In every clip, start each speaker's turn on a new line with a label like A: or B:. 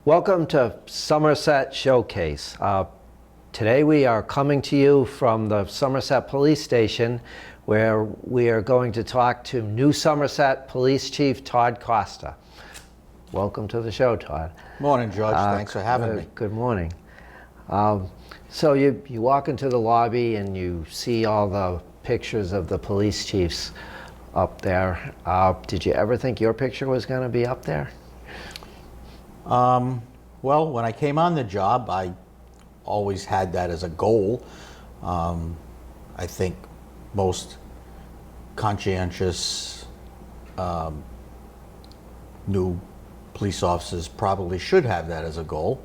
A: Welcome to Somerset Showcase. Today we are coming to you from the Somerset Police Station, where we are going to talk to new Somerset Police Chief Todd Costa. Welcome to the show, Todd.
B: Morning, George. Thanks for having me.
A: Good morning. So you walk into the lobby and you see all the pictures of the police chiefs up there. Did you ever think your picture was going to be up there?
B: Well, when I came on the job, I always had that as a goal. I think most conscientious new police officers probably should have that as a goal.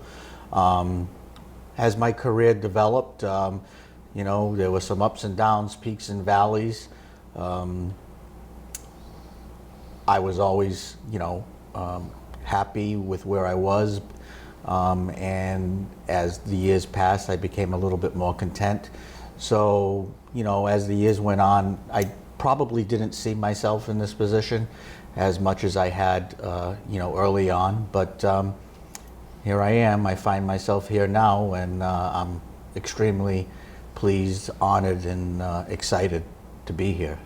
B: As my career developed, there were some ups and downs, peaks and valleys. I was always, happy with where I was, and as the years passed, I became a little bit more content. So, as the years went on, I probably didn't see myself in this position as much as I had, early on, but here I am. I find myself here now, and I'm extremely pleased, honored, and excited to be here.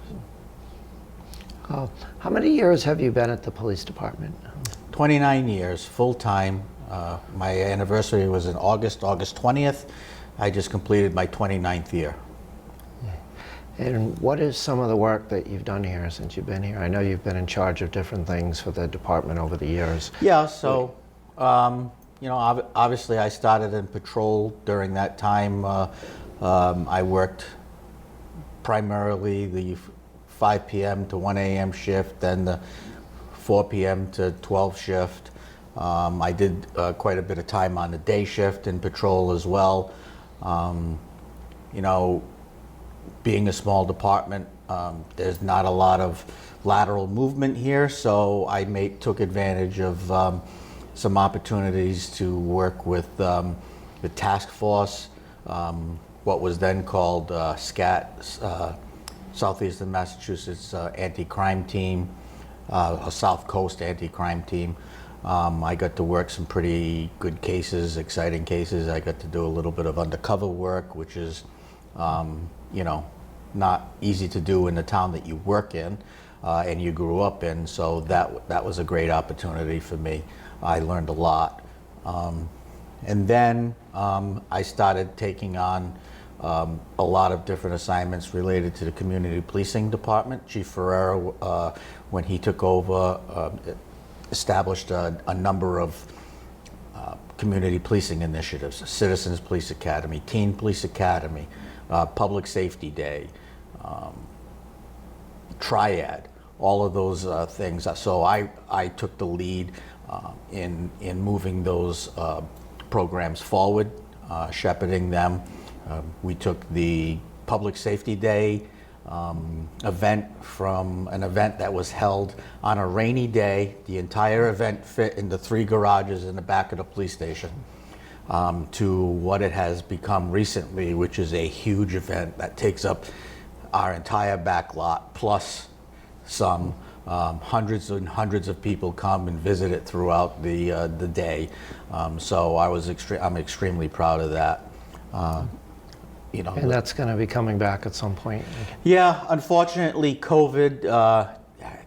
A: How many years have you been at the police department?
B: 29 years, full-time. My anniversary was in August 20th. I just completed my 29th year.
A: And what is some of the work that you've done here since you've been here? I know you've been in charge of different things for the department over the years.
B: Yeah, so, obviously I started in patrol during that time. I worked primarily the 5 p.m. to 1 a.m. shift, then the 4 p.m. to 12 shift. I did quite a bit of time on the day shift in patrol as well. Being a small department, there's not a lot of lateral movement here, so I took advantage of some opportunities to work with the task force, what was then called SCAT, Southeastern Massachusetts Anti-Crime Team, a South Coast Anti-Crime Team. I got to work some pretty good cases, exciting cases. I got to do a little bit of undercover work, which is, not easy to do in the town that you work in and you grew up in. So that was a great opportunity for me. I learned a lot. And then I started taking on a lot of different assignments related to the community policing department. Chief Ferreira, when he took over, established a number of community policing initiatives: Citizens Police Academy, Teen Police Academy, Public Safety Day, Triad, all of those things. So I took the lead in moving those programs forward, shepherding them. We took the Public Safety Day event from an event that was held on a rainy day. The entire event fit into 3 garages in the back of the police station, to what it has become recently, which is a huge event that takes up our entire back lot, plus some. Hundreds and hundreds of people come and visit it throughout the day. So I'm extremely proud of that.
A: And that's going to be coming back at some point.
B: Yeah, unfortunately, COVID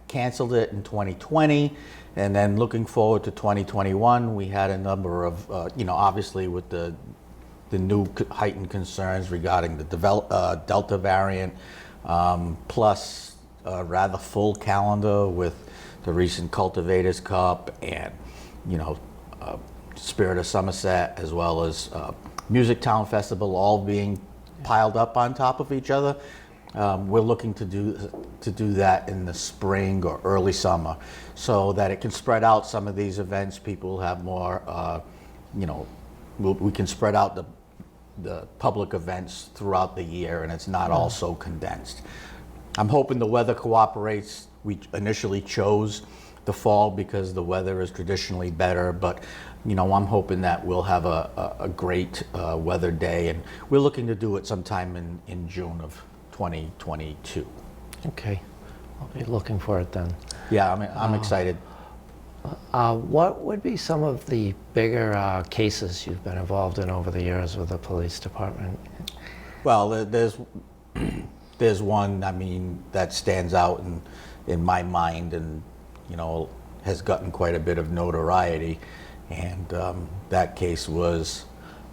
B: canceled it in 2020, and then looking forward to 2021, we had a number of, obviously with the new heightened concerns regarding the Delta variant, plus a rather full calendar with the recent Cultivators Cup and, Spirit of Somerset, as well as Music Town Festival, all being piled up on top of each other. We're looking to do that in the spring or early summer, so that it can spread out some of these events. People have more, we can spread out the public events throughout the year, and it's not all so condensed. I'm hoping the weather cooperates. We initially chose the fall because the weather is traditionally better, but I'm hoping that we'll have a great weather day, and we're looking to do it sometime in June of 2022.
A: Okay, I'll be looking for it then.
B: Yeah, I'm excited.
A: What would be some of the bigger cases you've been involved in over the years with the police department?
B: Well, there's one, I mean, that stands out in my mind and, has gotten quite a bit of notoriety. And that case was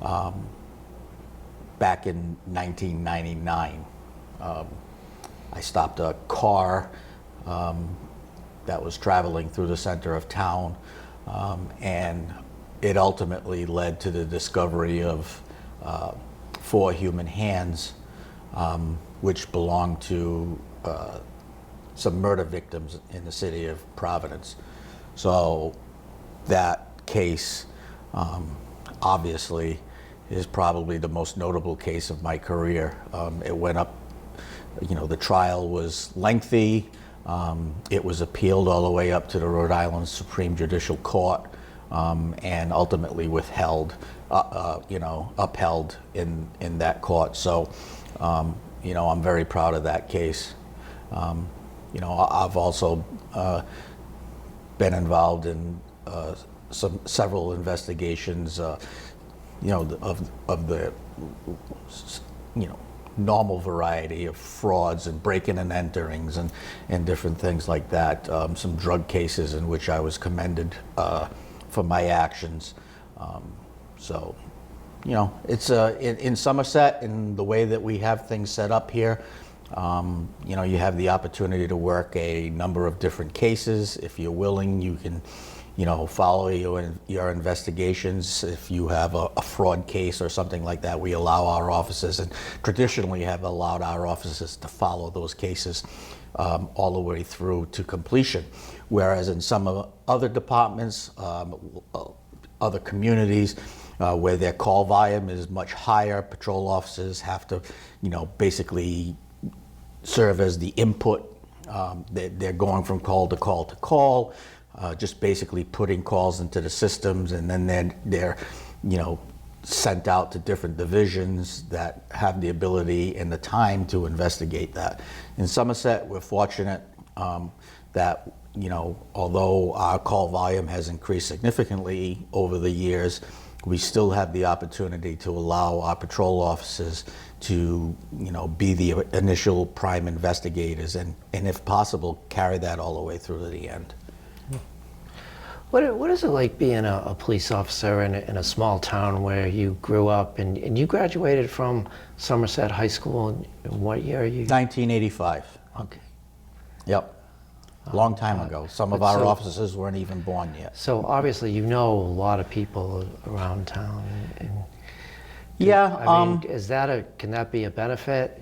B: back in 1999. I stopped a car that was traveling through the center of town, and it ultimately led to the discovery of 4 human hands, which belonged to some murder victims in the city of Providence. So that case obviously is probably the most notable case of my career. It went up, the trial was lengthy. It was appealed all the way up to the Rhode Island Supreme Judicial Court, and ultimately upheld in that court. So, I'm very proud of that case. I've also been involved in several investigations, of the normal variety of frauds and break-in and enterings and different things like that. Some drug cases in which I was commended for my actions. So, it's in Somerset, in the way that we have things set up here. You have the opportunity to work a number of different cases. If you're willing, you can, follow your investigations. If you have a fraud case or something like that, we allow our offices, and traditionally have allowed our offices to follow those cases all the way through to completion. Whereas in some other departments, other communities, where their call volume is much higher, patrol officers have to, basically serve as the input. They're going from call to call to call, just basically putting calls into the systems, and then they're sent out to different divisions that have the ability and the time to investigate that. In Somerset, we're fortunate that although our call volume has increased significantly over the years, we still have the opportunity to allow our patrol officers to, be the initial prime investigators, and if possible, carry that all the way through to the end.
A: What is it like being a police officer in a small town where you grew up, and you graduated from Somerset High School in what year are you?
B: 1985.
A: Okay.
B: Yep. Long time ago. Some of our officers weren't even born yet.
A: So obviously you know a lot of people around town.
B: Yeah.
A: Can that be a benefit?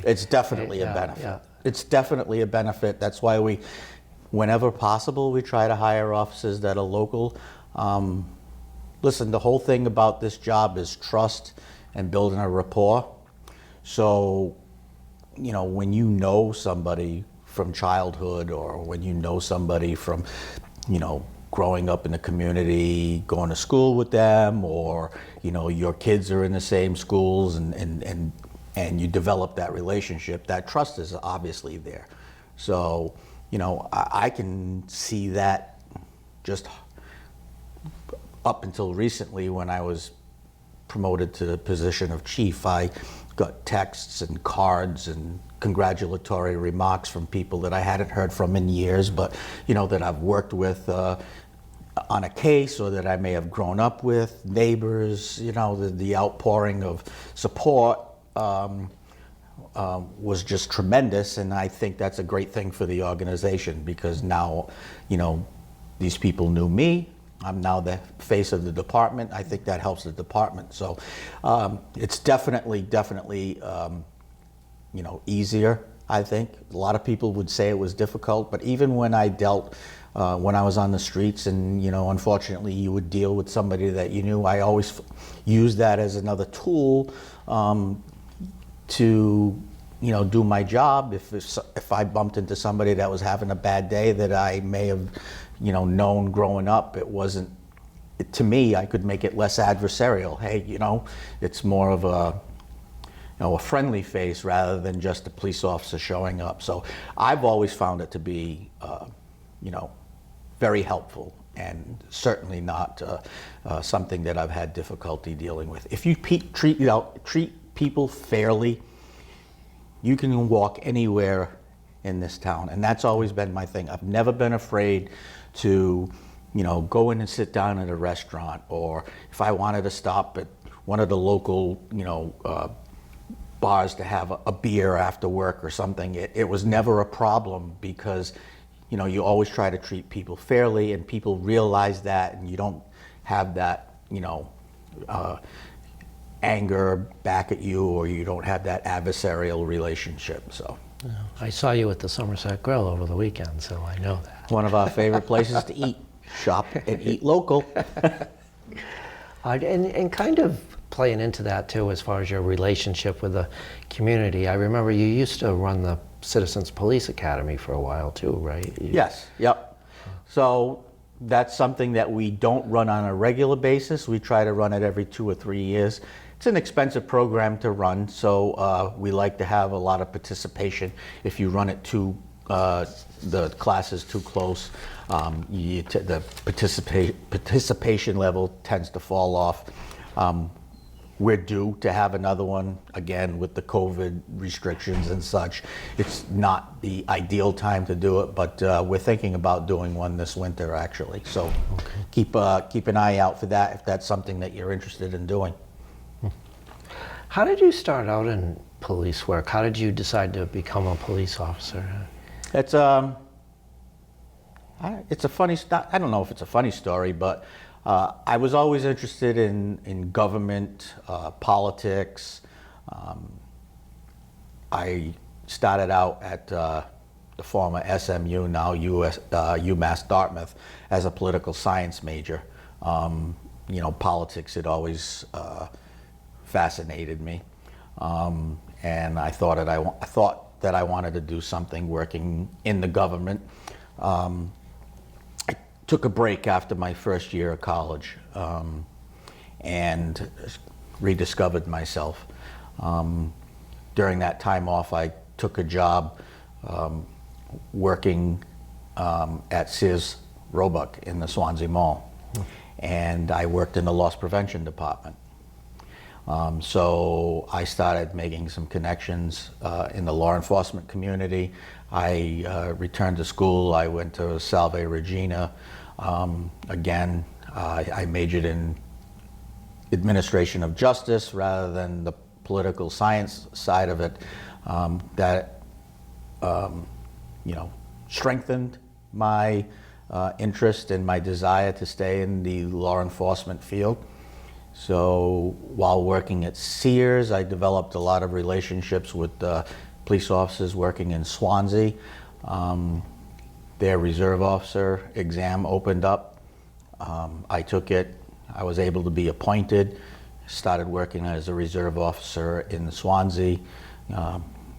B: It's definitely a benefit.
A: Yeah.
B: It's definitely a benefit. That's why whenever possible, we try to hire officers that are local. Listen, the whole thing about this job is trust and building a rapport. So, when you know somebody from childhood, or when you know somebody from, growing up in the community, going to school with them, or, your kids are in the same schools, and you develop that relationship, that trust is obviously there. So, I can see that just up until recently when I was promoted to the position of chief. I got texts and cards and congratulatory remarks from people that I hadn't heard from in years, but that I've worked with on a case, or that I may have grown up with, neighbors. The outpouring of support was just tremendous, and I think that's a great thing for the organization, because now these people knew me. I'm now the face of the department. I think that helps the department. So it's definitely easier, I think. A lot of people would say it was difficult, but even when I when I was on the streets, and unfortunately you would deal with somebody that you knew, I always used that as another tool to do my job. If I bumped into somebody that was having a bad day that I may have known growing up, to me, I could make it less adversarial. Hey, it's more of a friendly face rather than just a police officer showing up. So I've always found it to be very helpful, and certainly not something that I've had difficulty dealing with. If you treat people fairly, you can walk anywhere in this town, and that's always been my thing. I've never been afraid to, go in and sit down at a restaurant, or if I wanted to stop at one of the local, bars to have a beer after work or something. It was never a problem, because you always try to treat people fairly, and people realize that, and you don't have that anger back at you, or you don't have that adversarial relationship. So
A: I saw you at the Somerset Grill over the weekend, so I know that.
B: one of our favorite places to eat, shop and eat local.
A: And kind of playing into that too, as far as your relationship with the community. I remember you used to run the Citizens Police Academy for a while too, right?
B: Yes, yep. So that's something that we don't run on a regular basis. We try to run it every 2 or 3 years. It's an expensive program to run, so we like to have a lot of participation. If you run it the classes too close, the participation level tends to fall off. We're due to have another one, again, with the COVID restrictions and such. It's not the ideal time to do it, but we're thinking about doing one this winter, actually. So keep an eye out for that, if that's something that you're interested in doing.
A: How did you start out in police work? How did you decide to become a police officer?
B: It's a funny, I don't know if it's a funny story, but I was always interested in government, politics. I started out at the former SMU, now UMass Dartmouth, as a political science major. Politics had always fascinated me, and I thought that I wanted to do something working in the government. I took a break after my first year of college, and rediscovered myself. During that time off, I took a job working at Sears Roebuck in the Swansea Mall, and I worked in the loss prevention department. So I started making some connections in the law enforcement community. I returned to school. I went to Salve Regina. Again, I majored in administration of justice rather than the political science side of it. That strengthened my interest and my desire to stay in the law enforcement field. So while working at Sears, I developed a lot of relationships with police officers working in Swansea. Their reserve officer exam opened up. I took it. I was able to be appointed, started working as a reserve officer in Swansea.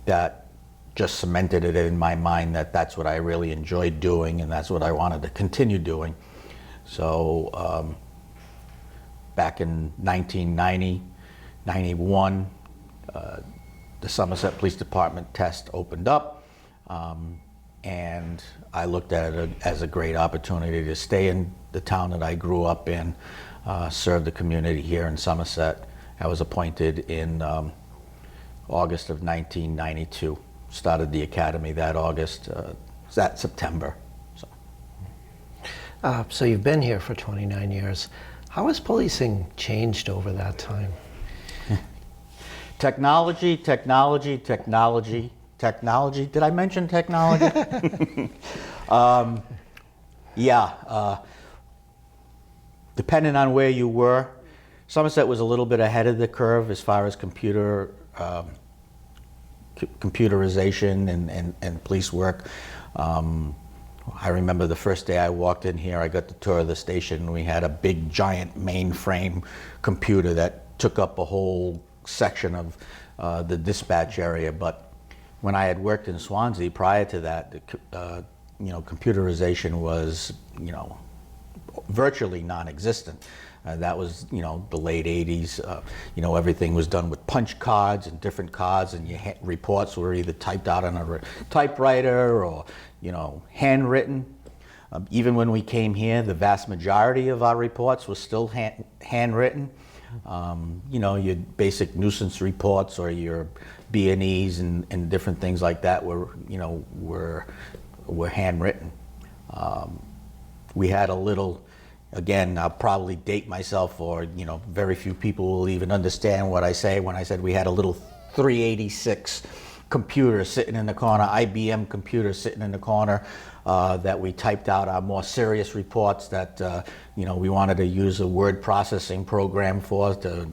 B: That just cemented it in my mind that that's what I really enjoyed doing, and that's what I wanted to continue doing. So back in 1990, 91, the Somerset Police Department test opened up, and I looked at it as a great opportunity to stay in the town that I grew up in, serve the community here in Somerset. I was appointed in August of 1992. Started the academy that August, that September.
A: So you've been here for 29 years. How has policing changed over that time?
B: Technology. Did I mention technology? Depending on where you were, Somerset was a little bit ahead of the curve as far as computerization and police work. I remember the first day I walked in here, I got the tour of the station. We had a big giant mainframe computer that took up a whole section of the dispatch area. But when I had worked in Swansea prior to that, computerization was, virtually non-existent. That was, the late 80s. Everything was done with punch cards and different cards, and your reports were either typed out on a typewriter or, handwritten. Even when we came here, the vast majority of our reports were still handwritten. You know, your basic nuisance reports or your B&Es and different things like that were, you know, were handwritten. We had a little, again, I'll probably date myself, or, you know, very few people will even understand what I say when I said we had a little 386 computer sitting in the corner, IBM computer sitting in the corner, that we typed out our more serious reports that, you know, we wanted to use a word processing program for to,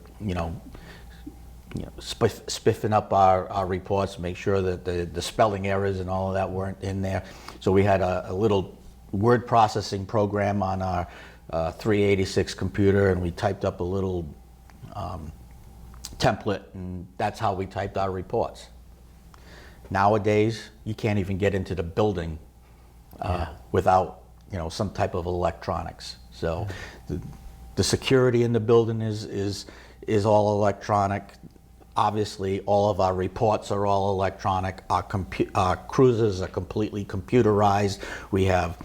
B: spiffing up our reports, make sure that the spelling errors and all of that weren't in there. So we had a little word processing program on our 386 computer, and we typed up a little template, and that's how we typed our reports. Nowadays, you can't even get into the building without, you know, some type of electronics. So the security in the building is all electronic. Obviously, all of our reports are all electronic. Our cruisers are completely computerized. We have,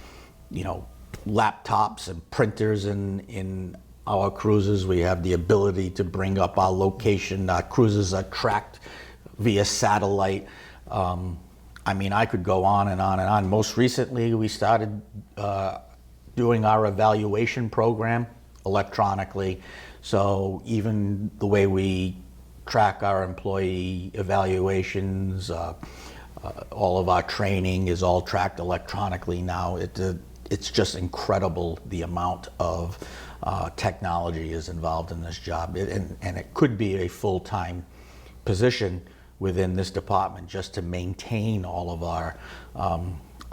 B: you know, laptops and printers in our cruisers. We have the ability to bring up our location. Our cruisers are tracked via satellite. I mean, I could go on and on and on. Most recently, we started doing our evaluation program electronically. So even the way we track our employee evaluations, all of our training is all tracked electronically now. It's just incredible the amount of technology is involved in this job. And it could be a full-time position within this department just to maintain all of our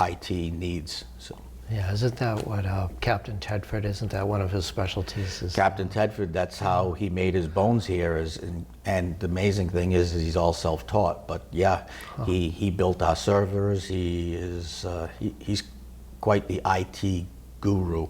B: IT needs. So.
A: Yeah, isn't that what Captain Tedford, isn't that one of his specialties?
B: Captain Tedford, that's how he made his bones here. And the amazing thing is he's all self-taught. But yeah, he built our servers. He's quite the IT guru.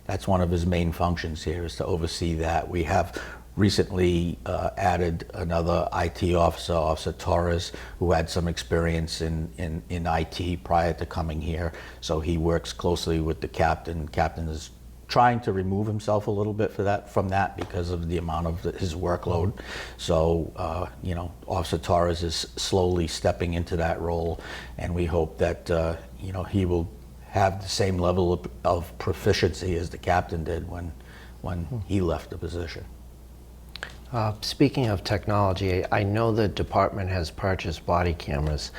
B: That's one of his main functions here, is to oversee that. We have recently added another IT officer, Officer Torres, who had some experience in IT prior to coming here. So he works closely with the captain. Captain is trying to remove himself a little bit from that because of the amount of his workload. So, you know, Officer Torres is slowly stepping into that role, and we hope that, you know, he will have the same level of proficiency as the captain did when he left the position.
A: Speaking of technology, I know the department has purchased body cameras.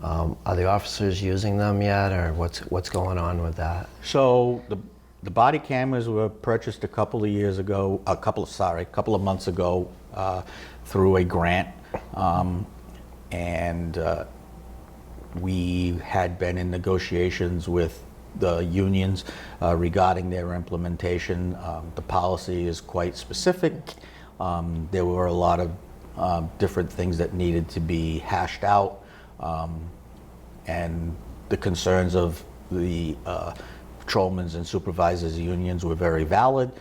A: Are the officers using them yet, or what's going on with that?
B: So the body cameras were purchased a couple of months ago through a grant, and we had been in negotiations with the unions regarding their implementation. The policy is quite specific. There were a lot of different things that needed to be hashed out, and the concerns of the patrolmen's and supervisors' unions were very valid.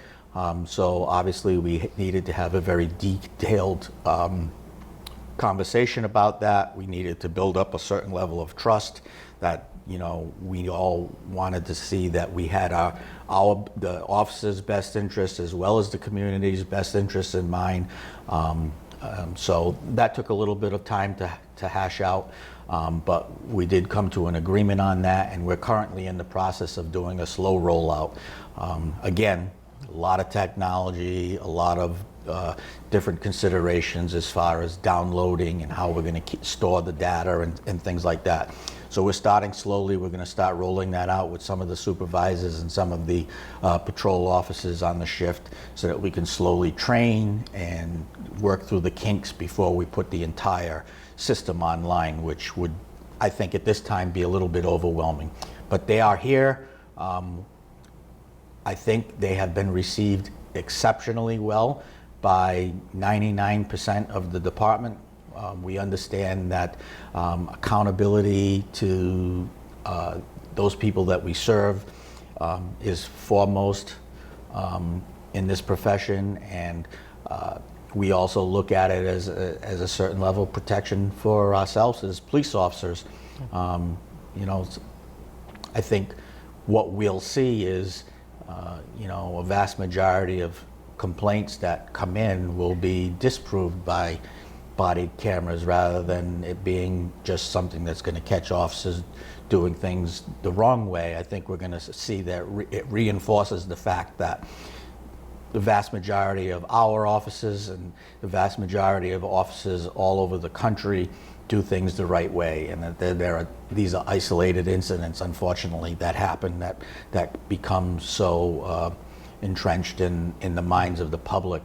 B: So obviously we needed to have a very detailed conversation about that. We needed to build up a certain level of trust that, you know, we all wanted to see that we had the officers' best interests as well as the community's best interests in mind. So that took a little bit of time to hash out, but we did come to an agreement on that, and we're currently in the process of doing a slow rollout. Again, a lot of technology, a lot of different considerations as far as downloading and how we're going to store the data and things like that. So we're starting slowly. We're going to start rolling that out with some of the supervisors and some of the patrol officers on the shift, so that we can slowly train and work through the kinks before we put the entire system online, which would, I think at this time, be a little bit overwhelming. But they are here. I think they have been received exceptionally well by 99% of the department. We understand that accountability to those people that we serve is foremost in this profession, and we also look at it as a certain level of protection for ourselves as police officers. you know, I think what we'll see is, you know, a vast majority of complaints that come in will be disproved by body cameras rather than it being just something that's going to catch officers doing things the wrong way. I think we're going to see that it reinforces the fact that the vast majority of our officers and the vast majority of officers all over the country do things the right way, and that these are isolated incidents, unfortunately, that happen that become so entrenched in the minds of the public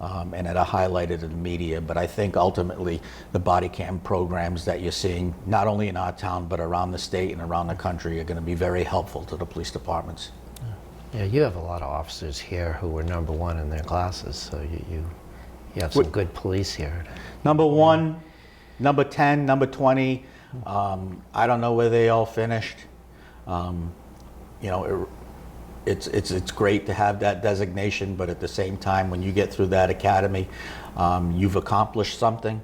B: and that are highlighted in the media. But I think ultimately the body cam programs that you're seeing, not only in our town but around the state and around the country, are going to be very helpful to the police departments.
A: Yeah, you have a lot of officers here who were number one in their classes, so you have some good police here.
B: Number 1, number 10, number 20, I don't know where they all finished. You know, it's great to have that designation, but at the same time, when you get through that academy, you've accomplished something.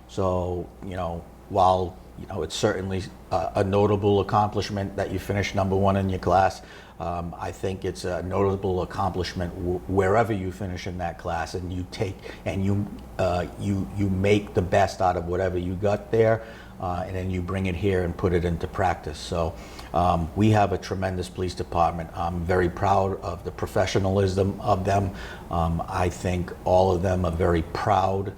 B: So, you know, while, you know, it's certainly a notable accomplishment that you finished number 1 in your class, I think it's a notable accomplishment wherever you finish in that class, and you take and you make the best out of whatever you got there, and then you bring it here and put it into practice. So we have a tremendous police department. I'm very proud of the professionalism of them. I think all of them are very proud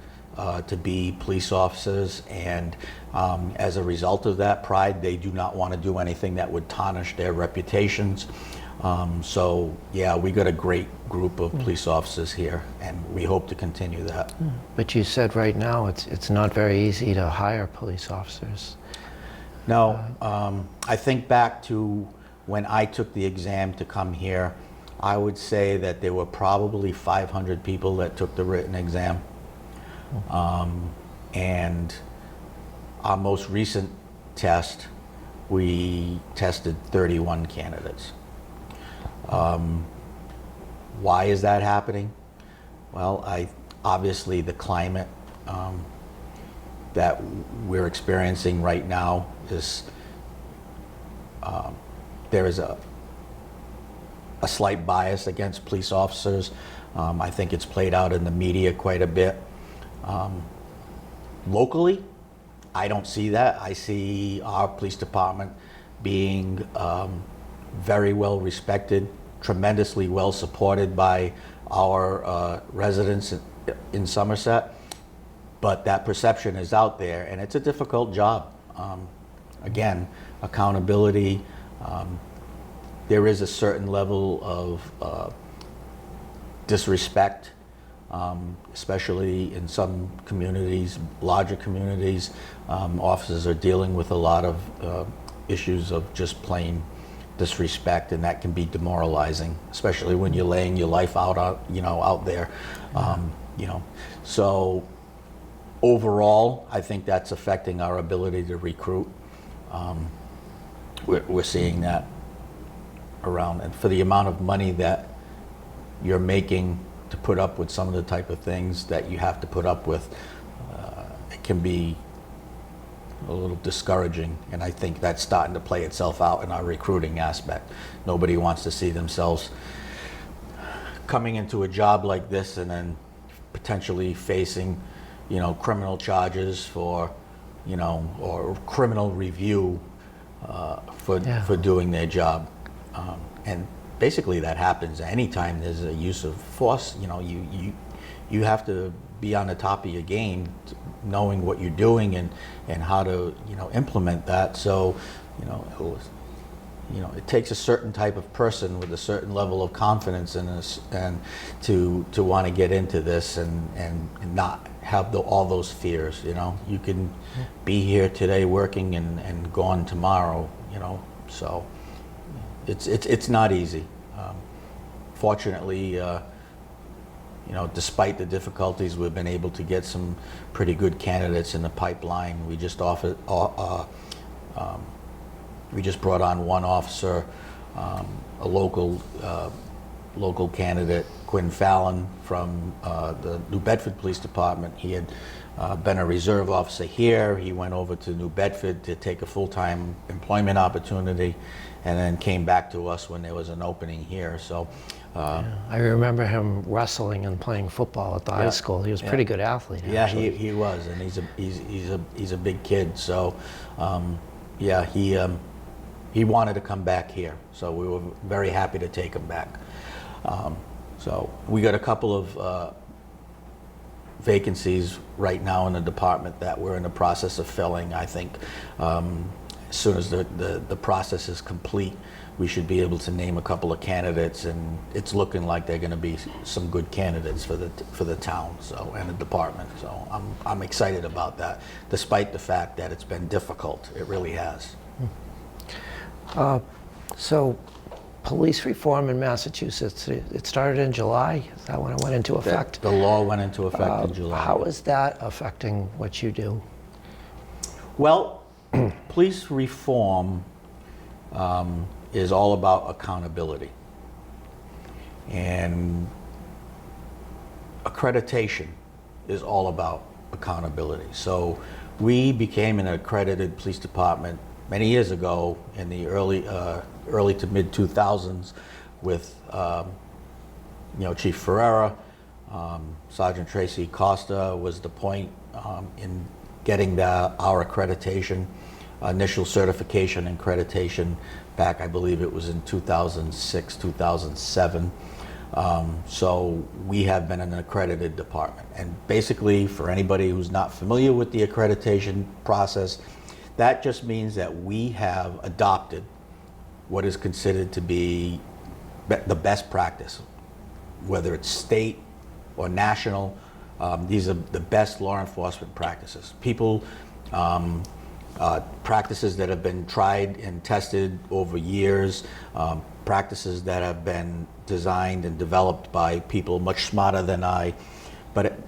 B: to be police officers, and as a result of that pride, they do not want to do anything that would tarnish their reputations. So yeah, we got a great group of police officers here, and we hope to continue that.
A: But you said right now it's not very easy to hire police officers.
B: No, I think back to when I took the exam to come here, I would say that there were probably 500 people that took the written exam. And our most recent test, we tested 31 candidates. Why is that happening? Well, obviously the climate that we're experiencing right now is, there is a slight bias against police officers. I think it's played out in the media quite a bit. Locally, I don't see that. I see our police department being very well respected, tremendously well supported by our residents in Somerset. But that perception is out there, and it's a difficult job. Again, accountability. There is a certain level of disrespect, especially in some communities, larger communities. Officers are dealing with a lot of issues of just plain disrespect, and that can be demoralizing, especially when you're laying your life out, you know, out there. You know, so overall, I think that's affecting our ability to recruit. We're seeing that around, and for the amount of money that you're making to put up with some of the type of things that you have to put up with, it can be a little discouraging, and I think that's starting to play itself out in our recruiting aspect. Nobody wants to see themselves coming into a job like this and then potentially facing, you know, criminal charges for, you know, or criminal review for doing their job. And basically that happens anytime there's a use of force. You know, you have to be on the top of your game, knowing what you're doing and how to, you know, implement that. So, you know, it takes a certain type of person with a certain level of confidence in us, and to want to get into this and not have all those fears. You know, you can be here today working and gone tomorrow. You know, so it's not easy. Fortunately, you know, despite the difficulties, we've been able to get some pretty good candidates in the pipeline. We just we just brought on one officer, a local local candidate, Quinn Fallon, from the New Bedford Police Department. He had been a reserve officer here. He went over to New Bedford to take a full-time employment opportunity, and then came back to us when there was an opening here. So
A: I remember him wrestling and playing football at the high school. He was a pretty good athlete,
B: yeah,
A: actually.
B: he was, and he's a big kid. So yeah, he wanted to come back here, so we were very happy to take him back. So we got a couple of vacancies right now in the department that we're in the process of filling. I think as soon as the process is complete, we should be able to name a couple of candidates, and it's looking like they're going to be some good candidates for the town, so, and the department. So I'm excited about that, despite the fact that it's been difficult. It really has.
A: So, police reform in Massachusetts, it started in July? Is that when it went into effect?
B: The law went into effect in July.
A: How is that affecting what you do?
B: Well, police reform is all about accountability. And accreditation is all about accountability. So we became an accredited police department many years ago in the early to mid 2000s with Chief Ferreira. Sergeant Tracy Costa was the point in getting our accreditation, initial certification and accreditation back, I believe it was in 2006, 2007. So we have been an accredited department. And basically, for anybody who's not familiar with the accreditation process, that just means that we have adopted what is considered to be the best practice, whether it's state or national. These are the best law enforcement practices. Practices that have been tried and tested over years, practices that have been designed and developed by people much smarter than I, but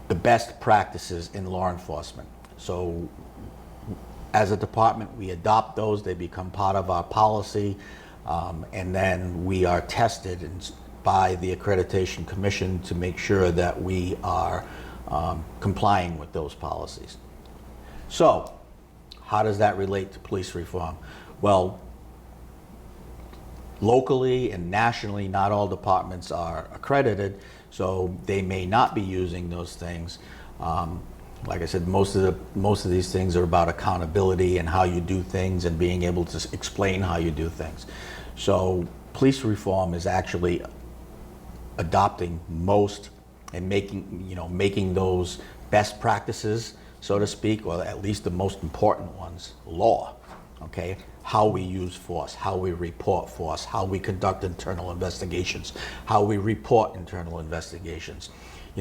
B: the best practices in law enforcement. So as a department, we adopt those, they become part of our policy, and then we are tested by the Accreditation Commission to make sure that we are complying with those policies. So, how does that relate to police reform? Well, locally and nationally, not all departments are accredited, so they may not be using those things. Like I said, most of these things are about accountability and how you do things and being able to explain how you do things. So police reform is actually adopting most and making those best practices, so to speak, or at least the most important ones, law. Okay, how we use force, how we report force, how we conduct internal investigations, how we report internal investigations.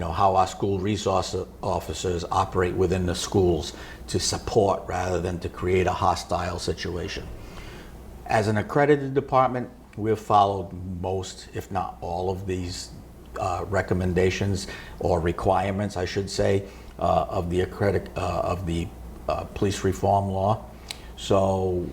B: How our school resource officers operate within the schools to support rather than to create a hostile situation. As an accredited department, we've followed most, if not all, of these recommendations or requirements, I should say, of the police reform law. So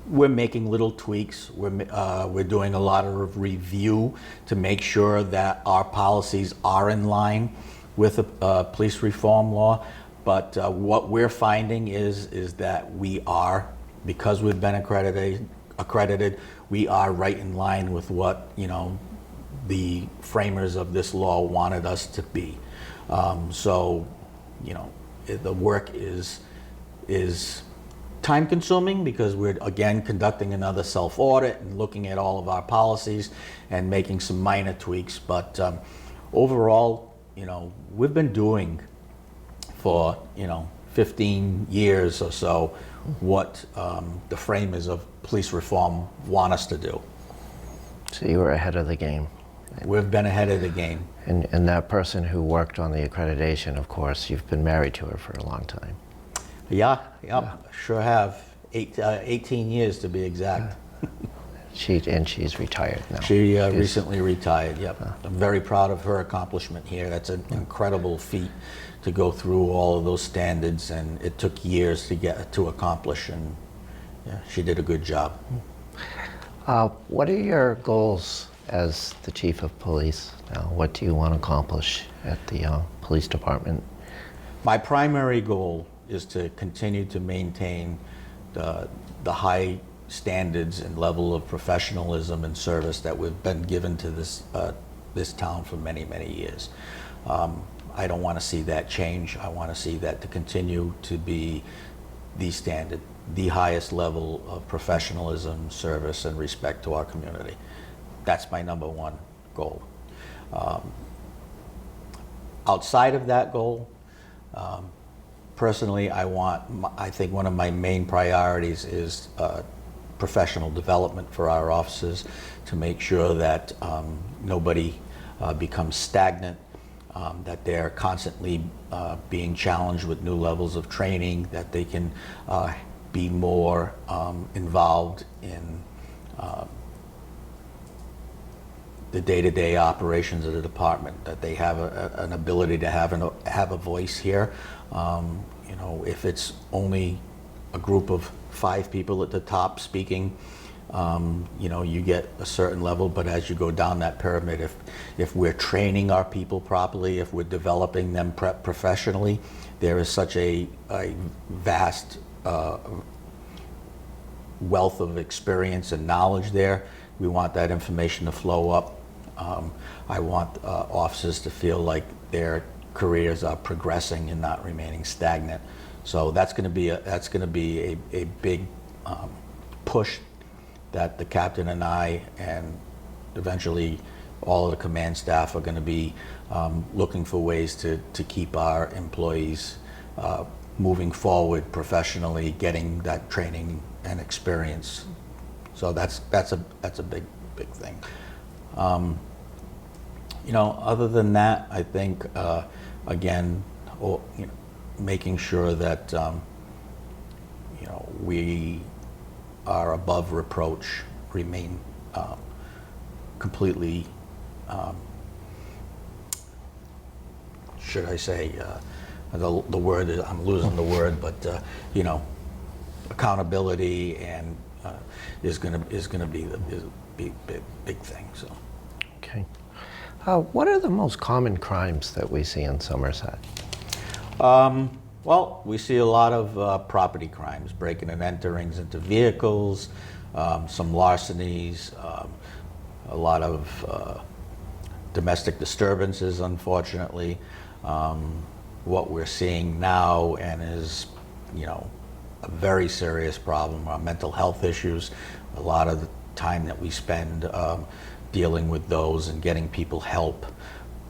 B: we're making little tweaks. We're doing a lot of review to make sure that our policies are in line with the police reform law. But what we're finding is that we are, because we've been accredited, we are right in line with what the framers of this law wanted us to be. So the work is time consuming because we're again conducting another self-audit and looking at all of our policies and making some minor tweaks, but overall we've been doing for 15 years or so what the framers of police reform want us to do.
A: So you were ahead of the game.
B: We've been ahead of the game.
A: And that person who worked on the accreditation, of course, you've been married to her for a long time.
B: Yeah, sure have. 18 years to be exact.
A: She's retired now.
B: She recently retired, yep. I'm very proud of her accomplishment here. That's an incredible feat to go through all of those standards, and it took years to accomplish, and yeah, she did a good job.
A: What are your goals as the chief of police now? What do you want to accomplish at the police department?
B: My primary goal is to continue to maintain the high standards and level of professionalism and service that we've been given to this town for many, many years. I don't want to see that change. I want to see that to continue to be the standard, the highest level of professionalism, service, and respect to our community. That's my number one goal. Outside of that goal, personally, I think one of my main priorities is professional development for our officers, to make sure that nobody becomes stagnant, that they're constantly being challenged with new levels of training, that they can be more involved in the day-to-day operations of the department, that they have an ability to have a voice here. You know, if it's only a group of 5 people at the top speaking, you know, you get a certain level, but as you go down that pyramid, if we're training our people properly, if we're developing them professionally, there is such a vast wealth of experience and knowledge there. We want that information to flow up. I want officers to feel like their careers are progressing and not remaining stagnant. So that's going to be a big push that the captain and I, and eventually all of the command staff, are going to be looking for ways to keep our employees moving forward professionally, getting that training and experience. So that's a big thing. You know, other than that, I think again, you know, making sure that you know, we are above reproach, remain completely, should I say, the word is, I'm losing the word, but you know, accountability and is going to be the big thing. So.
A: Okay. What are the most common crimes that we see in Somerset?
B: Well, we see a lot of property crimes, breaking and enterings into vehicles, some larcenies, a lot of domestic disturbances, unfortunately. What we're seeing now, and is, you know, a very serious problem, are mental health issues. A lot of the time that we spend dealing with those and getting people help,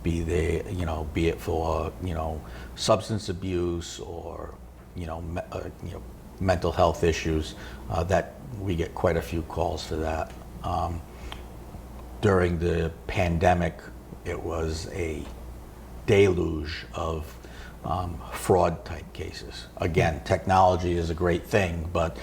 B: be it for, you know, substance abuse or, you know, mental health issues, that we get quite a few calls for that. During the pandemic, it was a deluge of fraud type cases. Again, technology is a great thing, but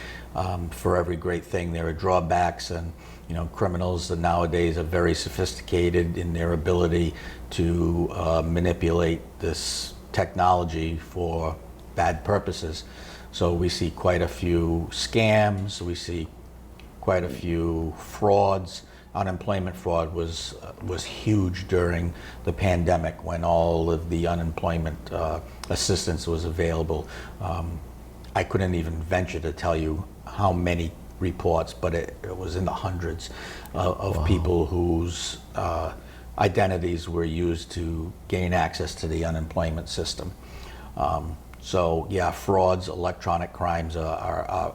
B: for every great thing there are drawbacks, and you know, criminals nowadays are very sophisticated in their ability to manipulate this technology for bad purposes. So we see quite a few scams, we see quite a few frauds. Unemployment fraud was huge during the pandemic, when all of the unemployment assistance was available. I couldn't even venture to tell you how many reports, but it was in the hundreds of wow. People whose identities were used to gain access to the unemployment system. So yeah, frauds, electronic crimes are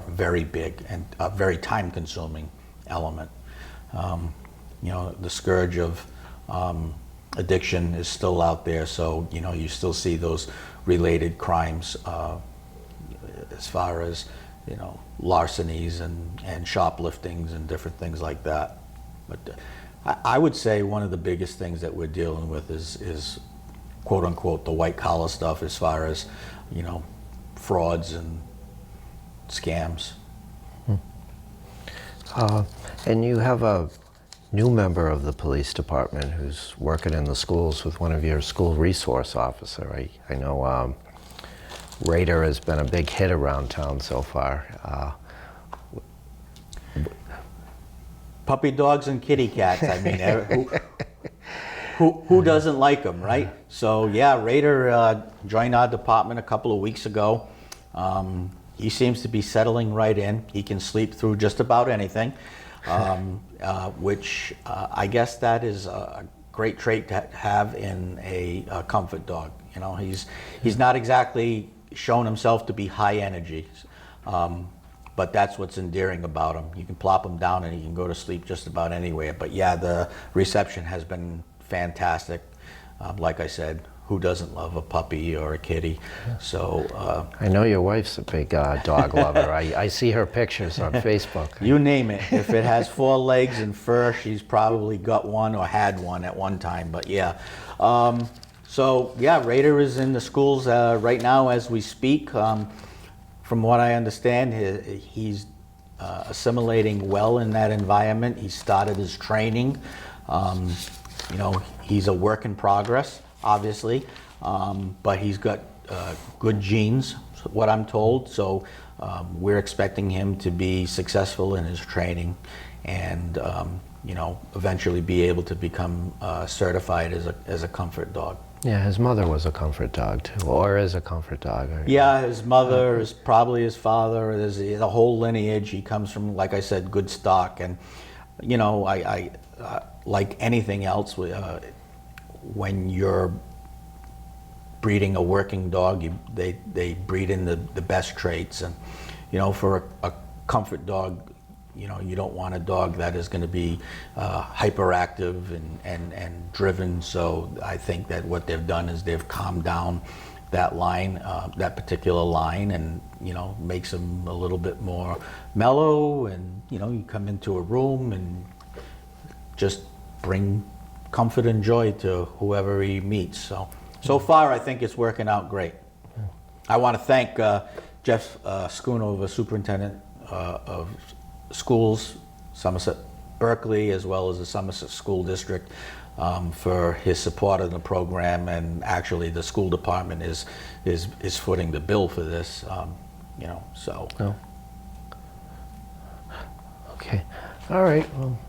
B: very big and a very time-consuming element. You know, the scourge of addiction is still out there, so you know, you still see those related crimes as far as, you know, larcenies and shopliftings and different things like that. But I would say one of the biggest things that we're dealing with is quote unquote the white collar stuff, as far as, you know, frauds and scams.
A: And you have a new member of the police department who's working in the schools with one of your school resource officer. I know Raider has been a big hit around town so far.
B: Puppy dogs and kitty cats. I mean, who doesn't like them, right? So yeah, Raider joined our department a couple of weeks ago. He seems to be settling right in. He can sleep through just about anything, which I guess that is a great trait to have in a comfort dog. You know, he's not exactly shown himself to be high energy, but that's what's endearing about him. You can plop him down and he can go to sleep just about anywhere. But yeah, the reception has been fantastic. Like I said, who doesn't love a puppy or a kitty? So
A: I know your wife's a big dog lover. I see her pictures on Facebook.
B: you name it. If it has 4 legs and fur, she's probably got one or had one at one time. But yeah. So yeah, Raider is in the schools right now as we speak. From what I understand, he's assimilating well in that environment. He started his training. You know, he's a work in progress, obviously, but he's got good genes, what I'm told. So we're expecting him to be successful in his training and, you know, eventually be able to become certified as a comfort dog.
A: Yeah, his mother was a comfort dog too, or is a comfort dog. Or,
B: yeah, his mother is probably his father. There's a whole lineage. He comes from, like I said, good stock. And, you know, I like anything else, when you're breeding a working dog, they breed in the best traits. And, you know, for a comfort dog, you know, you don't want a dog that is going to be hyperactive and driven. So I think that what they've done is they've calmed down that line, that particular line, and, you know, makes them a little bit more mellow. And, you know, you come into a room and just bring comfort and joy to whoever he meets. So far, I think it's working out great. I want to thank Jeff Schoonover, Superintendent of Schools, Somerset Berkeley, as well as the Somerset School District, for his support of the program. And actually, the school department is footing the bill for this. You know, so.
A: Oh. Okay. All right. Well,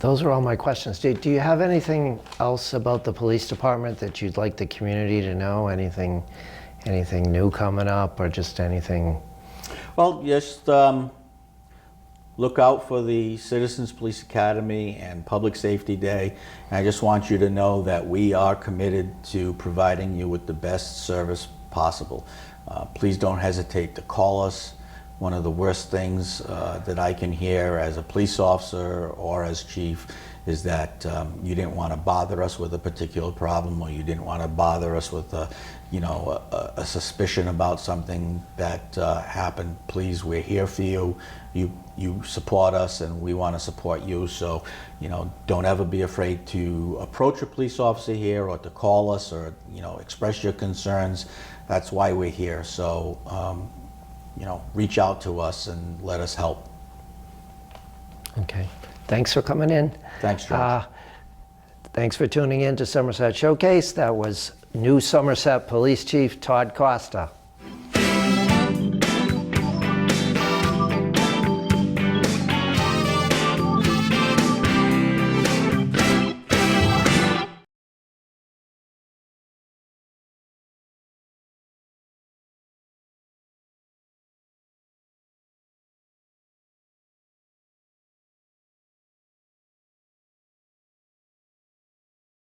A: those are all my questions. Do you have anything else about the police department that you'd like the community to know? Anything new coming up, or just anything?
B: Well, just look out for the Citizens Police Academy and Public Safety Day. And I just want you to know that we are committed to providing you with the best service possible. Please don't hesitate to call us. One of the worst things that I can hear as a police officer or as chief is that you didn't want to bother us with a particular problem, or you didn't want to bother us with a suspicion about something that happened. Please, we're here for you. You support us, and we want to support you. So, you know, don't ever be afraid to approach a police officer here, or to call us, or, you know, express your concerns. That's why we're here. So, you know, reach out to us and let us help.
A: Okay. Thanks for coming in.
B: Thanks, George.
A: Thanks for tuning in to Somerset Showcase. That was new Somerset Police Chief Todd Costa.